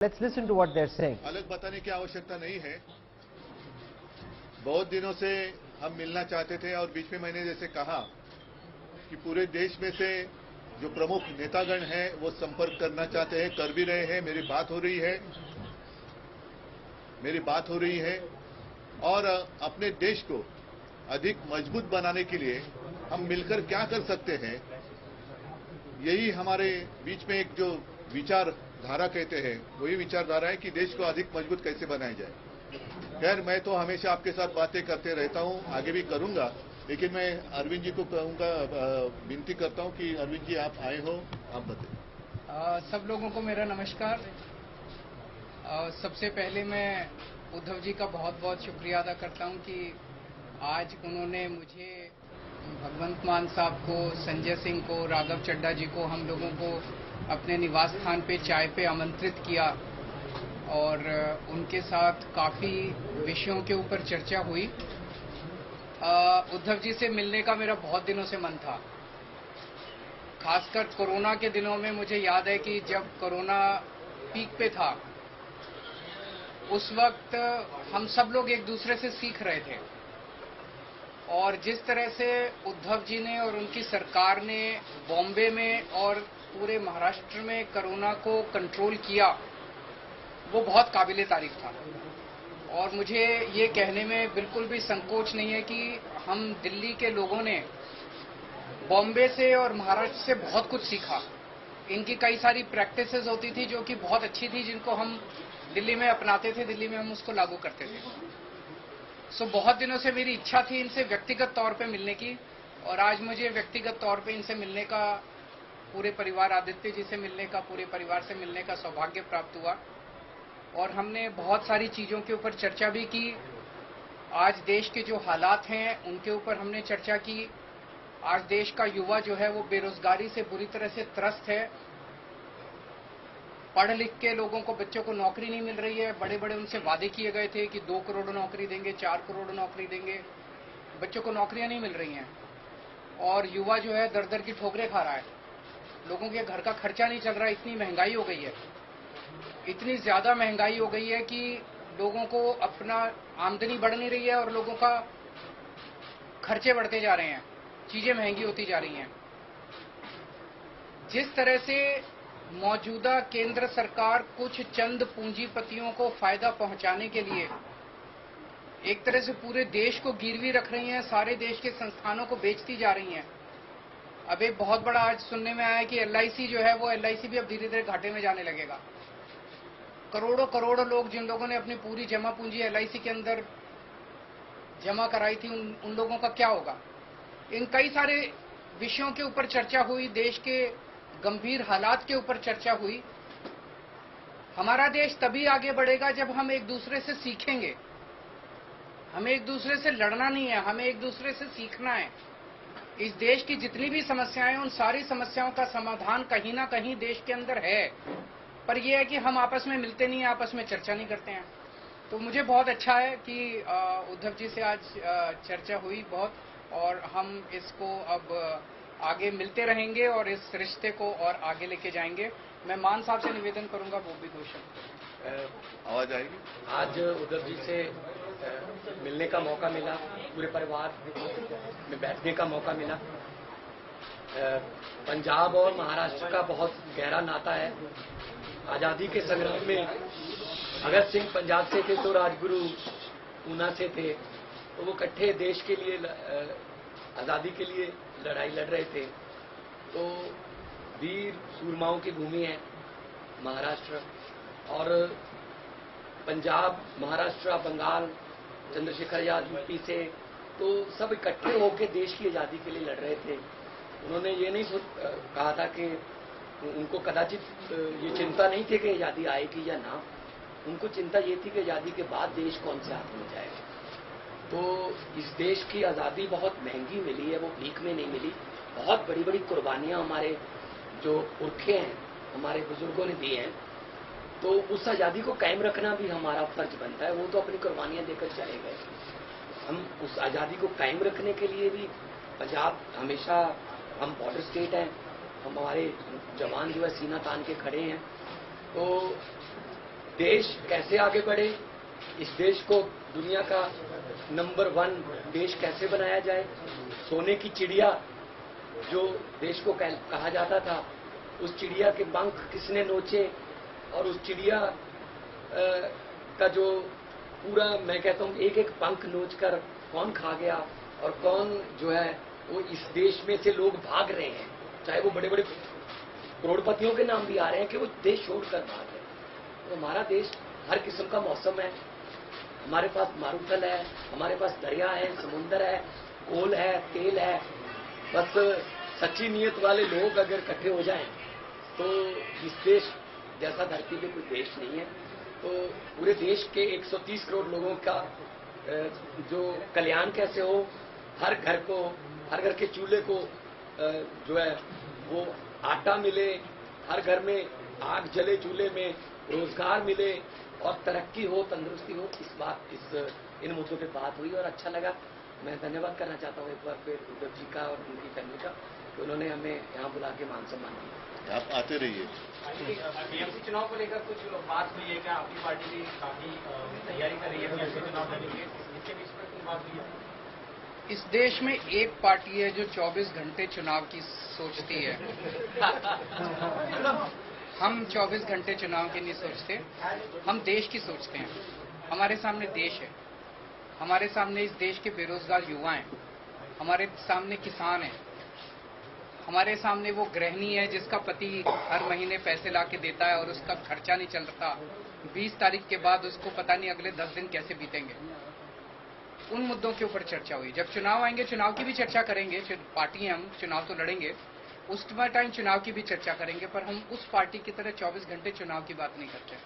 Let's listen to what they're saying. अलग बताने की आवश्यकता नहीं है। बहुत दिनों से हम मिलना चाहते थे और बीच में मैंने जैसे कहा कि पूरे देश में से जो प्रमुख नेतागण हैं वो संपर्क करना चाहते हैं, कर भी रहे हैं। मेरी बात हो रही है और अपने देश को अधिक मजबूत बनाने के लिए हम मिलकर क्या कर सकते हैं, यही हमारे बीच में एक जो विचारधारा कहते हैं वही विचारधारा है कि देश को अधिक मजबूत कैसे बनाया जाए। खैर, मैं तो हमेशा आपके साथ बातें करते रहता हूं, आगे भी करूंगा, लेकिन मैं अरविंद जी को कहूंगा, विनती करता हूं कि अरविंद जी आप आए हो, आप बताइए। सब लोगों को मेरा नमस्कार। सबसे पहले मैं उद्धव जी का बहुत बहुत शुक्रिया अदा करता हूं कि आज उन्होंने मुझे, भगवंत मान साहब को, संजय सिंह को, राघव चड्ढा जी को, हम लोगों को अपने निवास स्थान पे चाय पे आमंत्रित किया और उनके साथ काफ़ी विषयों के ऊपर चर्चा हुई। उद्धव जी से मिलने का मेरा बहुत दिनों से मन था। खासकर कोरोना के दिनों में मुझे याद है कि जब कोरोना पीक पे था उस वक्त हम सब लोग एक दूसरे से सीख रहे थे और जिस तरह से उद्धव जी ने और उनकी सरकार ने बॉम्बे में और पूरे महाराष्ट्र में कोरोना को कंट्रोल किया, वो बहुत काबिले तारीफ था। और मुझे ये कहने में बिल्कुल भी संकोच नहीं है कि हम दिल्ली के लोगों ने बॉम्बे से और महाराष्ट्र से बहुत कुछ सीखा। इनकी कई सारी प्रैक्टिसेस होती थी जो कि बहुत अच्छी थी, जिनको हम दिल्ली में अपनाते थे, दिल्ली में हम उसको लागू करते थे। बहुत दिनों से मेरी इच्छा थी इनसे व्यक्तिगत तौर पे मिलने की और आज मुझे व्यक्तिगत तौर पे इनसे मिलने का, पूरे परिवार, आदित्य जी से मिलने का, पूरे परिवार से मिलने का सौभाग्य प्राप्त हुआ और हमने बहुत सारी चीज़ों के ऊपर चर्चा भी की। आज देश के जो हालात हैं उनके ऊपर हमने चर्चा की। आज देश का युवा जो है वो बेरोजगारी से बुरी तरह से त्रस्त है। पढ़ लिख के लोगों को, बच्चों को नौकरी नहीं मिल रही है। बड़े बड़े उनसे वादे किए गए थे कि 2 करोड़ नौकरी देंगे, 4 करोड़ नौकरी देंगे, बच्चों को नौकरियां नहीं मिल रही हैं और युवा जो है दर दर की ठोकरें खा रहा है। लोगों के घर का खर्चा नहीं चल रहा, इतनी महंगाई हो गई है, इतनी ज्यादा महंगाई हो गई है कि लोगों को अपना आमदनी बढ़ नहीं रही है और लोगों का खर्चे बढ़ते जा रहे हैं, चीजें महंगी होती जा रही हैं। जिस तरह से मौजूदा केंद्र सरकार कुछ चंद पूंजीपतियों को फायदा पहुंचाने के लिए एक तरह से पूरे देश को गिरवी रख रही हैं, सारे देश के संस्थानों को बेचती जा रही हैं। अब एक बहुत बड़ा आज सुनने में आया है कि एलआईसी जो है वो एलआईसी भी अब धीरे धीरे घाटे में जाने लगेगा। करोड़ों करोड़ों लोग, जिन लोगों ने अपनी पूरी जमा पूंजी एलआईसी के अंदर जमा कराई थी, उन लोगों का क्या होगा। इन कई सारे विषयों के ऊपर चर्चा हुई, देश के गंभीर हालात के ऊपर चर्चा हुई। हमारा देश तभी आगे बढ़ेगा जब हम एक दूसरे से सीखेंगे। हमें एक दूसरे से लड़ना नहीं है, हमें एक दूसरे से सीखना है। इस देश की जितनी भी समस्याएं, उन सारी समस्याओं का समाधान कहीं ना कहीं देश के अंदर है, पर यह है कि हम आपस में मिलते नहीं हैं, आपस में चर्चा नहीं करते हैं। तो मुझे बहुत अच्छा है कि उद्धव जी से आज चर्चा हुई बहुत, और हम इसको अब आगे मिलते रहेंगे और इस रिश्ते को और आगे लेके जाएंगे। मैं मान साहब से निवेदन करूंगा वो भी क्वेश्चन। आवाज आएगी। आज उद्धव जी से मिलने का मौका मिला, पूरे परिवार में बैठने का मौका मिला। पंजाब और महाराष्ट्र का बहुत गहरा नाता है। आज़ादी के संग्राम में भगत सिंह पंजाब से थे तो राजगुरु ऊना से थे, तो वो इकट्ठे देश के लिए, आज़ादी के लिए लड़ाई लड़ रहे थे। तो वीर सूरमाओं की भूमि है महाराष्ट्र, और पंजाब, महाराष्ट्र, बंगाल, चंद्रशेखर आजाद यूपी से, तो सब इकट्ठे होकर देश की आज़ादी के लिए लड़ रहे थे। उन्होंने ये नहीं कहा था कि उनको कदाचित ये चिंता नहीं थी कि आज़ादी आएगी या ना, उनको चिंता ये थी कि आज़ादी के बाद देश कौन से हाथ में जाएगा। तो इस देश की आज़ादी बहुत महंगी मिली है, वो भीख में नहीं मिली। बहुत बड़ी बड़ी कुर्बानियां हमारे जो पुरखे हैं, हमारे बुजुर्गों ने दी हैं। तो उस आज़ादी को कायम रखना भी हमारा फर्ज बनता है। वो तो अपनी कुर्बानियां देकर चले गए, हम उस आज़ादी को कायम रखने के लिए भी पंजाब हमेशा, हम बॉर्डर स्टेट हैं, हमारे जवान जो है सीना तान के खड़े हैं। तो देश कैसे आगे बढ़े, इस देश को दुनिया का नंबर 1 देश कैसे बनाया जाए। सोने की चिड़िया जो देश को कहा जाता था, उस चिड़िया के पंख किसने नोचे और उस चिड़िया का जो पूरा, मैं कहता हूँ, एक एक पंख नोच कर कौन खा गया और कौन जो है वो इस देश में से लोग भाग रहे हैं, चाहे वो बड़े बड़े करोड़पतियों के नाम भी आ रहे हैं कि वो देश छोड़कर भाग रहे हैं। तो हमारा देश हर किस्म का मौसम है, हमारे पास मारूथल है, हमारे पास दरिया है, समुंदर है, कोल है, तेल है। बस सच्ची नीयत वाले लोग अगर इकट्ठे हो जाएं तो इस देश जैसा धरती पे कोई देश नहीं है। तो पूरे देश के 130 करोड़ लोगों का जो कल्याण कैसे हो, हर घर के चूल्हे को जो है वो आटा मिले, हर घर में आग जले, चूल्हे में रोजगार मिले और तरक्की हो, तंदुरुस्ती हो, इन मुद्दों पे बात हुई और अच्छा लगा। मैं धन्यवाद करना चाहता हूँ एक बार फिर उद्धव जी का और उनकी फैमिली का कि उन्होंने हमें यहाँ बुला के मान सम्मान दिया। आप आते रहिए। बीएमसी चुनाव को लेकर कुछ बात हुई है क्या? आपकी पार्टी भी काफी तैयारी कर रही है बीएमसी चुनाव लड़ने के, इसके बीच में कुछ बात हुई है? इस देश में एक पार्टी है जो 24 घंटे चुनाव की सोचती है। हम 24 घंटे चुनाव की नहीं सोचते, हम देश की सोचते हैं। हमारे सामने देश है, हमारे सामने इस देश के बेरोजगार युवा हैं, हमारे सामने किसान हैं, हमारे सामने वो गृहिणी है जिसका पति हर महीने पैसे ला के देता है और उसका खर्चा नहीं चलता। 20 तारीख के बाद उसको पता नहीं अगले 10 दिन कैसे बीतेंगे। उन मुद्दों के ऊपर चर्चा हुई। जब चुनाव आएंगे चुनाव की भी चर्चा करेंगे, पार्टी हैं, हम चुनाव तो लड़ेंगे, उस टाइम चुनाव की भी चर्चा करेंगे, पर हम उस पार्टी की तरह 24 घंटे चुनाव की बात नहीं करते।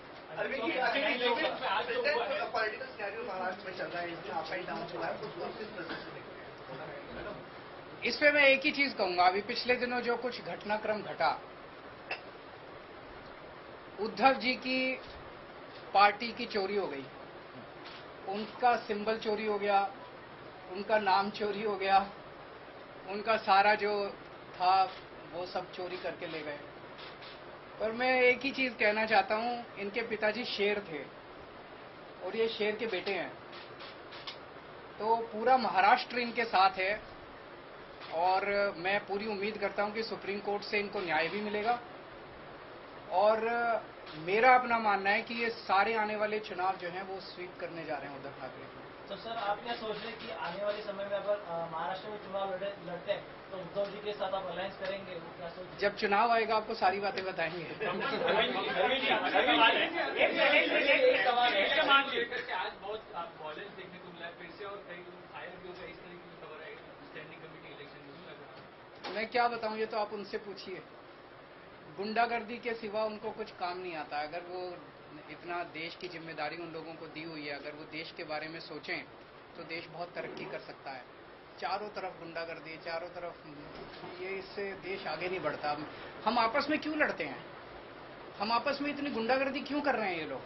इस पे मैं एक ही चीज कहूंगा, अभी पिछले दिनों जो कुछ घटनाक्रम घटा, उद्धव जी की पार्टी की चोरी हो गई, उनका सिंबल चोरी हो गया, उनका नाम चोरी हो गया, उनका सारा जो था वो सब चोरी करके ले गए। पर मैं एक ही चीज कहना चाहता हूं, इनके पिताजी शेर थे और ये शेर के बेटे हैं, तो पूरा महाराष्ट्र इनके साथ है और मैं पूरी उम्मीद करता हूं कि सुप्रीम कोर्ट से इनको न्याय भी मिलेगा। और मेरा अपना मानना है कि ये सारे आने वाले चुनाव जो हैं वो स्वीप करने जा रहे हैं उद्धव ठाकरे। तो सर, आप क्या सोच रहे हैं कि आने वाले समय में अगर महाराष्ट्र में चुनाव लड़ते हैं तो उद्धव जी के साथ आप अलायंस करेंगे? क्या सोच? जब चुनाव आएगा आपको सारी बातें बताएंगे। आज बहुत वॉयलेंस देखने को मिला है फिर से और कई फायर भी हो गए, इस तरह की खबर है स्टैंडिंग कमेटी इलेक्शन में लग रहा है। मैं क्या बताऊं, ये तो आप उनसे पूछिए। गुंडागर्दी के सिवा उनको कुछ काम नहीं आता। अगर वो इतना देश की जिम्मेदारी उन लोगों को दी हुई है, अगर वो देश के बारे में सोचें तो देश बहुत तरक्की कर सकता है। चारों तरफ गुंडागर्दी, चारों तरफ ये, इससे देश आगे नहीं बढ़ता। हम आपस में क्यों लड़ते हैं? हम आपस में इतनी गुंडागर्दी क्यों कर रहे हैं ये लोग?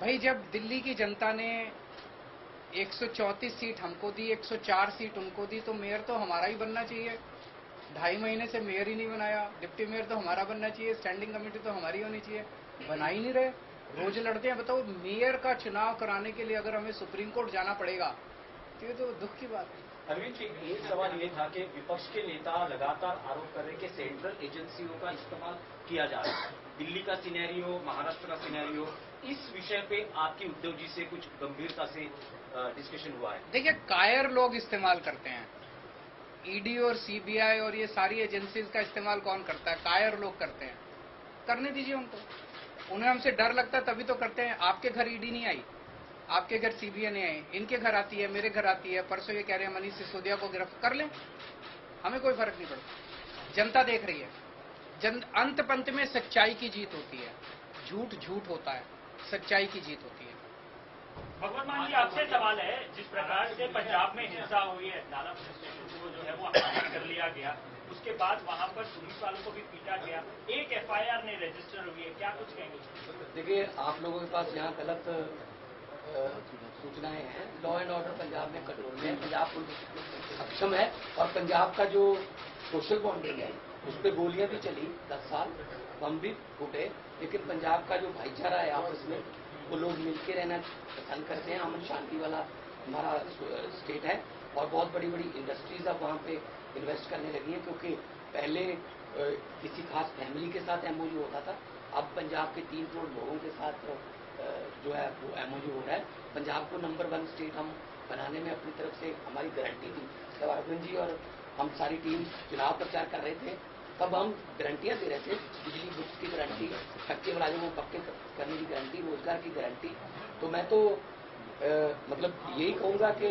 भाई, जब दिल्ली की जनता ने 134 सीट हमको दी, 104 सीट उनको दी, तो मेयर तो हमारा ही बनना चाहिए। 2.5 महीने से मेयर ही नहीं बनाया, डिप्टी मेयर तो हमारा बनना चाहिए, स्टैंडिंग कमेटी तो हमारी होनी चाहिए, बना ही नहीं रहे, रोज लड़ते हैं। बताओ, मेयर का चुनाव कराने के लिए अगर हमें सुप्रीम कोर्ट जाना पड़ेगा तो ये तो दुख की बात है। अरविंद जी, एक सवाल ये था कि विपक्ष के नेता लगातार आरोप कर रहे हैं कि सेंट्रल एजेंसियों का इस्तेमाल किया जा रहा है। दिल्ली का सिनेरियो, महाराष्ट्र का सिनेरियो, इस विषय पे आपकी उद्धव जी से कुछ गंभीरता से डिस्कशन हुआ है? देखिए, कायर लोग इस्तेमाल करते हैं। ईडी और सीबीआई और ये सारी एजेंसीज का इस्तेमाल कौन करता है? कायर लोग करते हैं। करने दीजिए उनको, उन्हें हमसे डर लगता है तभी तो करते हैं। आपके घर ईडी नहीं आई, आपके घर सीबीआई नहीं आई, इनके घर आती है, मेरे घर आती है। परसों ये कह रहे हैं मनीष सिसोदिया को गिरफ्तार कर लें, हमें कोई फर्क नहीं पड़ता। जनता देख रही है। अंत पंत में सच्चाई की जीत होती है, झूठ झूठ होता है, सच्चाई की जीत होती है। भगवत मान जी, आपसे सवाल है, जिस प्रकार से पंजाब में हिंसा हुई है, नाला पुलिस स्टेशन को जो है वो अपराध कर लिया गया, उसके बाद वहां पर पुलिस वालों को भी पीटा गया, एक एफआईआर ने रजिस्टर हुई है, क्या कुछ कहेंगे? देखिए, आप लोगों के पास यहाँ गलत सूचनाएं हैं। लॉ एंड ऑर्डर पंजाब में कंट्रोल में है, पंजाब पुलिस सक्षम है और पंजाब का जो सोशल बॉन्डिंग है उस पर गोलियां भी चली 10 साल, बम भी फूटे, लेकिन पंजाब का जो भाईचारा है आपस में, वो लोग मिलके रहना पसंद करते हैं। अमन शांति वाला हमारा स्टेट है और बहुत बड़ी बड़ी इंडस्ट्रीज अब वहाँ पे इन्वेस्ट करने लगी हैं, क्योंकि पहले किसी खास फैमिली के साथ एमओयू होता था, अब पंजाब के 3 करोड़ लोगों के साथ जो है वो एमओयू हो रहा है। पंजाब को नंबर 1 स्टेट हम बनाने में अपनी तरफ से हमारी गारंटी थी। जब अरविंद जी और हम सारी टीम चुनाव प्रचार कर रहे थे, तब हम गारंटियां दे रहे थे, बिजली बुक्स की गारंटी, कच्चे मुलाजिम को पक्के करने की गारंटी, रोजगार की गारंटी। तो मैं तो मतलब यही कहूँगा कि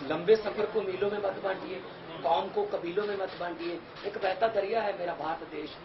लंबे सफर को मीलों में मत बांटिए, कौम को कबीलों में मत बांटिए। एक बहता दरिया है मेरा भारत देश,